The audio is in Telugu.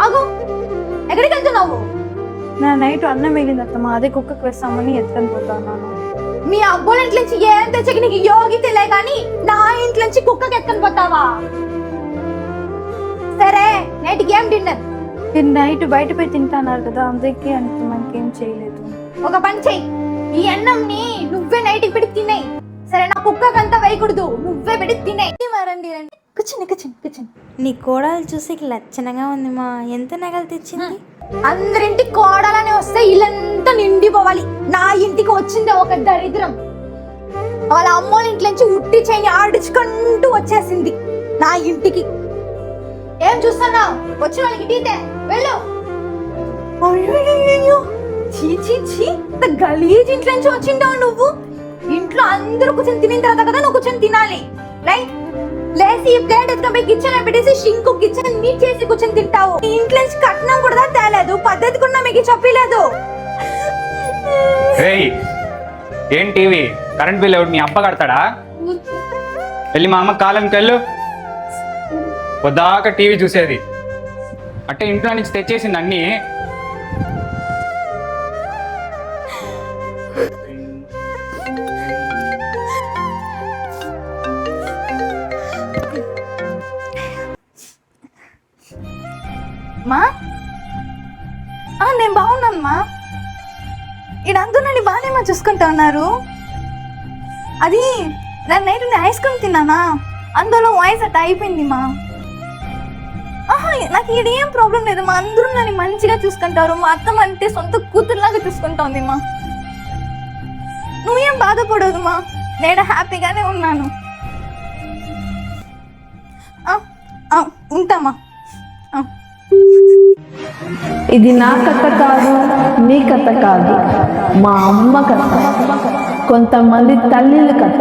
ఆగు, ఎక్కడికి వెళ్తున్నావు? నా నైట్ అన్నం మిగిలింది అత్తమ్మ, అదే కుక్కకు వేస్తామని ఎత్తుకొని పోతున్నాను. మీ అబ్బోళ్ళ ఇంట్లో నుంచి ఏం తెచ్చకి నీకు యోగి తెలియ కానీ నా ఇంట్లో నుంచి కుక్కకి ఎత్తుకొని పోతావా? సరే నైట్కి ఏం డిన్నర్? మీరు నైట్ బయట పోయి తింటున్నారు కదా, అందుకే అంత మనకేం చేయలేదు. ఒక పని చెయ్యి, ఈ అన్నంని నువ్వే నైట్కి పెట్టి తినేయి. సరే, నా కుక్కకంతా వేయకూడదు, నువ్వే పెట్టి తినేయి. రండి రండి, కూర్చోండి కూర్చోండి కూర్చోండి. నీ కోడలు చూసి లక్షణంగా ఉంది మా. ఎంత నగలు తెచ్చింది? అందరింటి కోడలని వస్తే ఇల్లంతా నిండిపోవాలి. నా ఇంటికి వచ్చిందే ఒక దరిద్రం. వాళ్ళ అమ్మోళ్ళ ఇంట్లో నుంచి ఉట్టి చేయని ఆడించుకుంటూ వచ్చేసింది నా ఇంటికి. ఏం చూస్తున్నావు? వచ్చిన వాళ్ళకి టీతే వెళ్ళు. గలీజ్ ఇంట్లో నుంచి వచ్చింటావు నువ్వు. ఇంట్లో అందరూ కూర్చొని తినిన తర్వాత కదా నువ్వు కూర్చొని తినాలి. రైట్, లేసి ఈ ప్లేట్ ఎత్తుకొని కిచెన్ లో పెట్టేసి షింకు కిచెన్ నీట్ చేసి కూర్చొని తింటావు. ఈ ఇంట్లో నుంచి కట్నం కూడా తేలేదు, పద్ధతి కూడా మీకు చెప్పలేదు. ఏం టీవీ కరెంట్ బిల్ ఎవరు మీ అప్ప కడతాడా? వెళ్ళి మా అమ్మ కాలంకి వెళ్ళు. పొద్దాక టీవీ చూసేది అంటే ఇంట్లో నుంచి తెచ్చేసింది అన్ని. మా నేను బాగున్నాను మా. ఇడంతా నన్ను బాగానే చూసుకుంటా ఉన్నారు. అది నేను నైట్ ఐస్ క్రీమ్ తిన్నానా, అందులో వాయిస్ అట్ట అయిపోయింది మా. నాకు ఇది ఏం ప్రాబ్లం లేదు మా, అందరూ నన్ను మంచిగా చూసుకుంటారు. మా అత్తమ్మ అంటే సొంత కూతురులాగా చూసుకుంటోంది మా. నువ్వేం బాధపడదు మా, నేను హ్యాపీగానే ఉన్నాను. ఉంటామా? ఇది నా కథ కాదు, నీ కథ కాదు, మా అమ్మ కథ, కొంతమంది తల్లిల కథ.